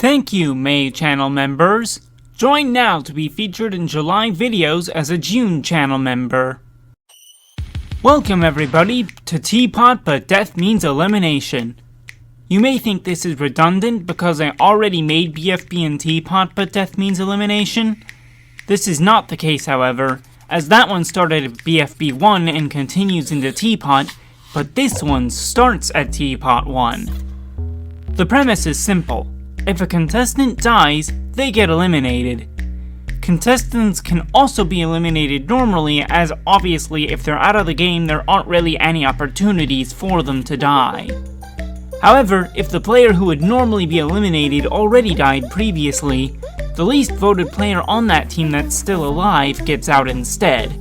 Thank you, May channel members. Join now to be featured in July videos as a June channel member. Welcome everybody to Teapot, but death means elimination. You may think this is redundant because I already made BFB and Teapot, but death means elimination. This is not the case, however, as that one started at BFB 1 and continues into Teapot, but this one starts at Teapot 1. The premise is simple. If a contestant dies, they get eliminated. Contestants can also be eliminated normally, as obviously if they're out of the game there aren't really any opportunities for them to die. However, if the player who would normally be eliminated already died previously, the least voted player on that team that's still alive gets out instead.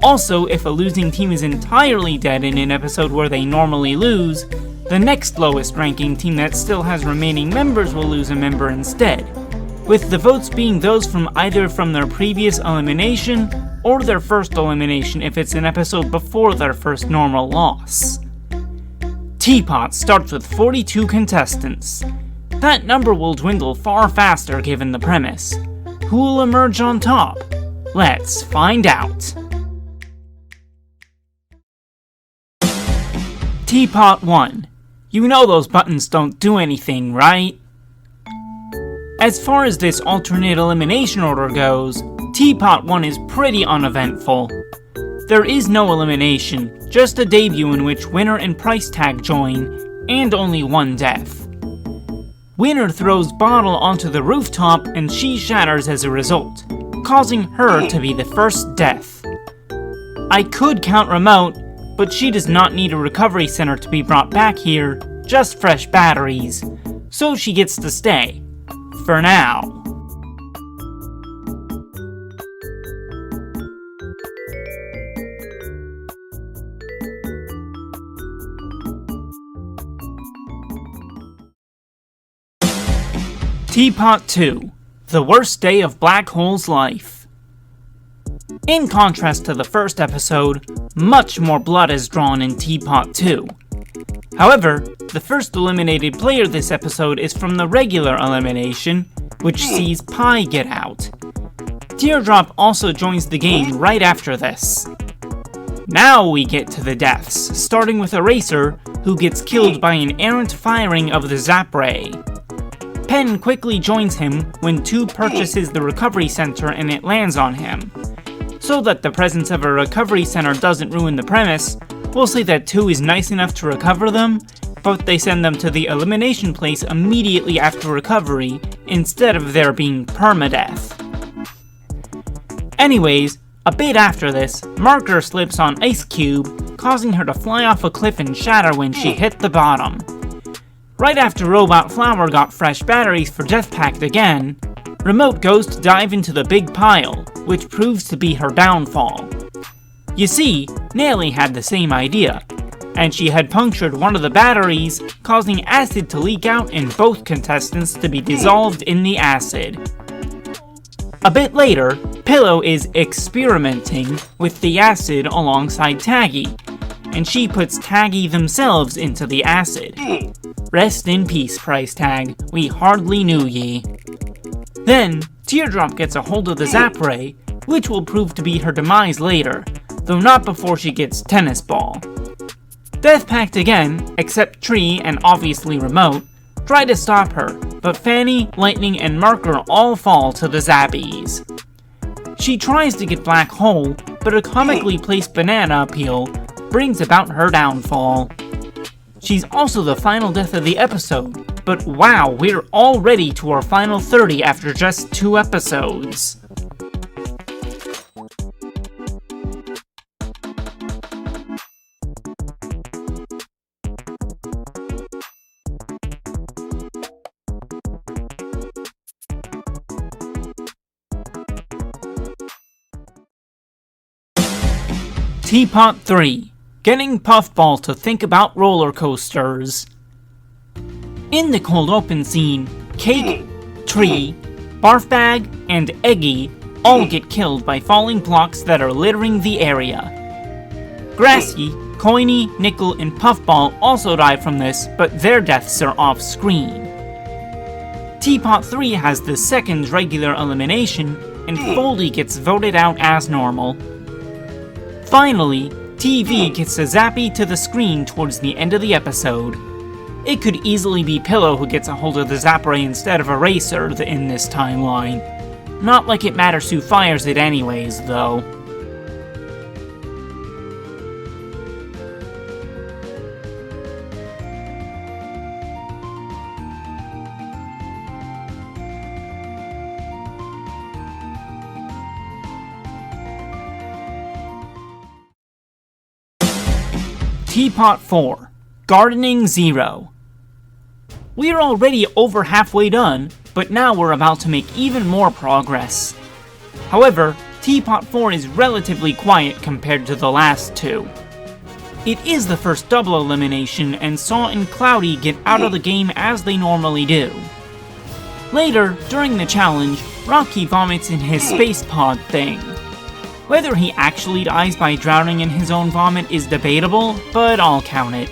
Also, if a losing team is entirely dead in an episode where they normally lose, the next lowest ranking team that still has remaining members will lose a member instead, with the votes being those from either from their previous elimination or their first elimination if it's an episode before their first normal loss. Teapot starts with 42 contestants. That number will dwindle far faster given the premise. Who will emerge on top? Let's find out. Teapot 1. You know those buttons don't do anything, right? As far as this alternate elimination order goes, Teapot 1 is pretty uneventful. There is no elimination, just a debut in which winner and price tag join, and only one death. Winner throws bottle onto the rooftop and she shatters as a result, causing her to be the first death. I could count remote, but she does not need a recovery center to be brought back here, just fresh batteries, so she gets to stay. For now. Teapot 2. The worst day of Black Hole's life. In contrast to the first episode, much more blood is drawn in Teapot 2. However, the first eliminated player this episode is from the regular elimination, which sees Pi get out. Teardrop also joins the game right after this. Now we get to the deaths, starting with Eraser, who gets killed by an errant firing of the Zap Ray. Pen quickly joins him when 2 purchases the recovery center and it lands on him. So that the presence of a recovery center doesn't ruin the premise, we'll say that 2 is nice enough to recover them, but they send them to the elimination place immediately after recovery, instead of there being permadeath. Anyways, a bit after this, Marker slips on Ice Cube, causing her to fly off a cliff and shatter when she hit the bottom. Right after Robot Flower got fresh batteries for Death Pact again, Remote goes to dive into the big pile, which proves to be her downfall. You see, Nelly had the same idea, and she had punctured one of the batteries, causing acid to leak out and both contestants to be dissolved in the acid. A bit later, Pillow is experimenting with the acid alongside Taggy, and she puts Taggy themselves into the acid. Rest in peace, price tag, we hardly knew ye. Then, Teardrop gets a hold of the Zap Ray, which will prove to be her demise later, though not before she gets Tennis Ball. Death Pact again, except Tree and obviously Remote, try to stop her, but Fanny, Lightning, and Marker all fall to the Zappies. She tries to get Black Hole, but a comically placed banana appeal brings about her downfall. She's also the final death of the episode, but wow, we're already to our final 30 after just 2 episodes. Teapot 3. Getting Puffball to think about roller coasters. In the cold open scene, Cake, Tree, Barfbag, and Eggy all get killed by falling blocks that are littering the area. Grassy, Coiny, Nickel, and Puffball also die from this, but their deaths are off-screen. Teapot 3 has the second regular elimination, and Foldy gets voted out as normal. Finally, TV gets a zappy to the screen towards the end of the episode. It could easily be Pillow who gets a hold of the Zap Ray instead of Eraser in this timeline. Not like it matters who fires it anyways, though. Teapot 4, Gardening 0. We're already over halfway done, but now we're about to make even more progress. However, Teapot 4 is relatively quiet compared to the last two. It is the first double elimination, and Saw and Cloudy get out of the game as they normally do. Later, during the challenge, Rocky vomits in his space pod thing. Whether he actually dies by drowning in his own vomit is debatable, but I'll count it.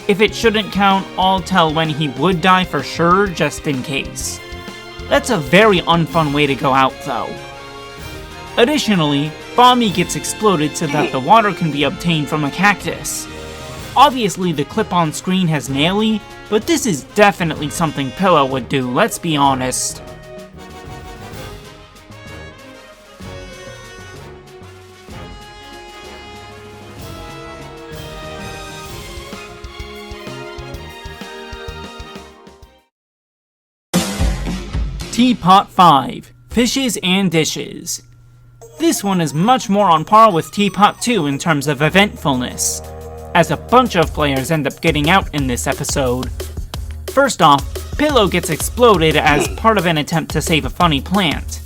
If it shouldn't count, I'll tell when he would die for sure, just in case. That's a very unfun way to go out, though. Additionally, Bomby gets exploded so that the water can be obtained from a cactus. Obviously, the clip on screen has Naily, but this is definitely something Pillow would do, let's be honest. Teapot 5, Fishes and Dishes. This one is much more on par with Teapot 2 in terms of eventfulness, as a bunch of players end up getting out in this episode. First off, Pillow gets exploded as part of an attempt to save a funny plant.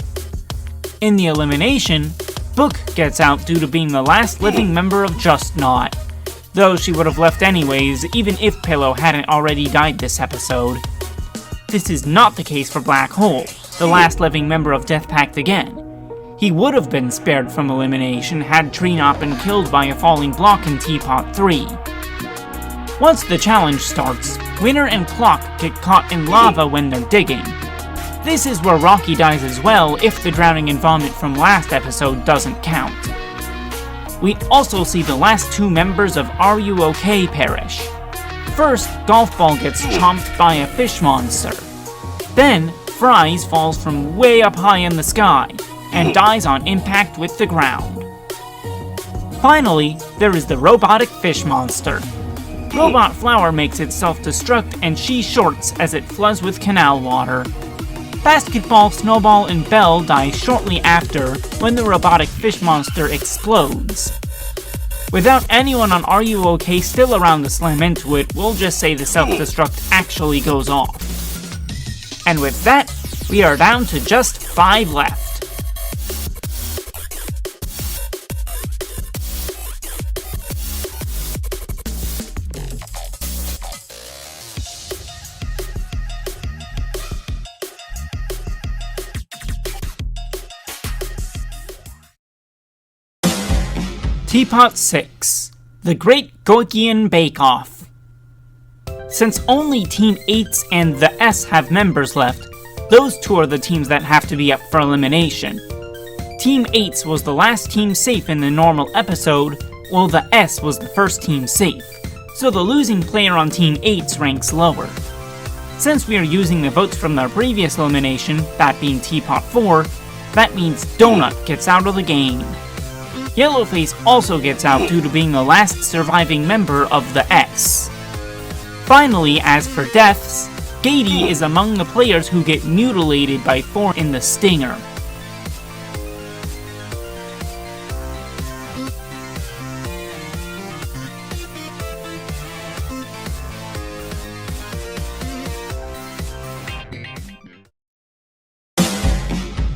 In the elimination, Book gets out due to being the last living member of Just Not, though she would have left anyways even if Pillow hadn't already died this episode. This is not the case for Black Hole, the last living member of Death Pact again. He would have been spared from elimination had Tree not been killed by a falling block in Teapot 3. Once the challenge starts, Winner and Clock get caught in lava when they're digging. This is where Rocky dies as well if the drowning in vomit from last episode doesn't count. We also see the last two members of Are You OK perish. First, Golf Ball gets chomped by a fish monster. Then, Fries falls from way up high in the sky, and dies on impact with the ground. Finally, there is the robotic fish monster. Robot Flower makes it self-destruct and she shorts as it floods with canal water. Basketball, Snowball, and Belle die shortly after when the robotic fish monster explodes. Without anyone on Are You OK still around to slam into it, we'll just say the self-destruct actually goes off. And with that, we are down to just 5 left. Teapot 6, The Great Goikian Bake Off. Since only Team 8s and the S have members left, those two are the teams that have to be up for elimination. Team 8s was the last team safe in the normal episode, while the S was the first team safe, so the losing player on Team 8s ranks lower. Since we are using the votes from their previous elimination, that being Teapot 4, that means Donut gets out of the game. Yellowface also gets out due to being the last surviving member of the S. Finally, as for deaths, Gady is among the players who get mutilated by Thorn in the Stinger.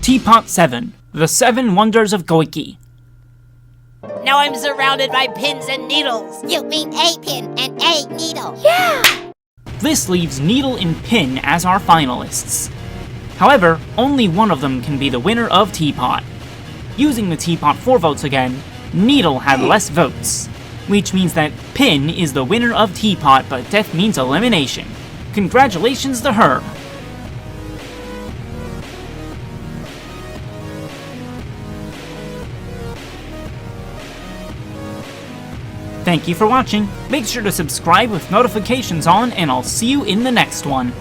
Teapot 7, The 7 Wonders of Goiki. Now I'm surrounded by pins and needles. You mean a pin and a needle? Yeah! This leaves Needle and Pin as our finalists. However, only one of them can be the winner of Teapot. Using the Teapot 4 votes again, Needle had less votes, which means that Pin is the winner of Teapot, but death means elimination. Congratulations to her! Thank you for watching. Make sure to subscribe with notifications on, and I'll see you in the next one.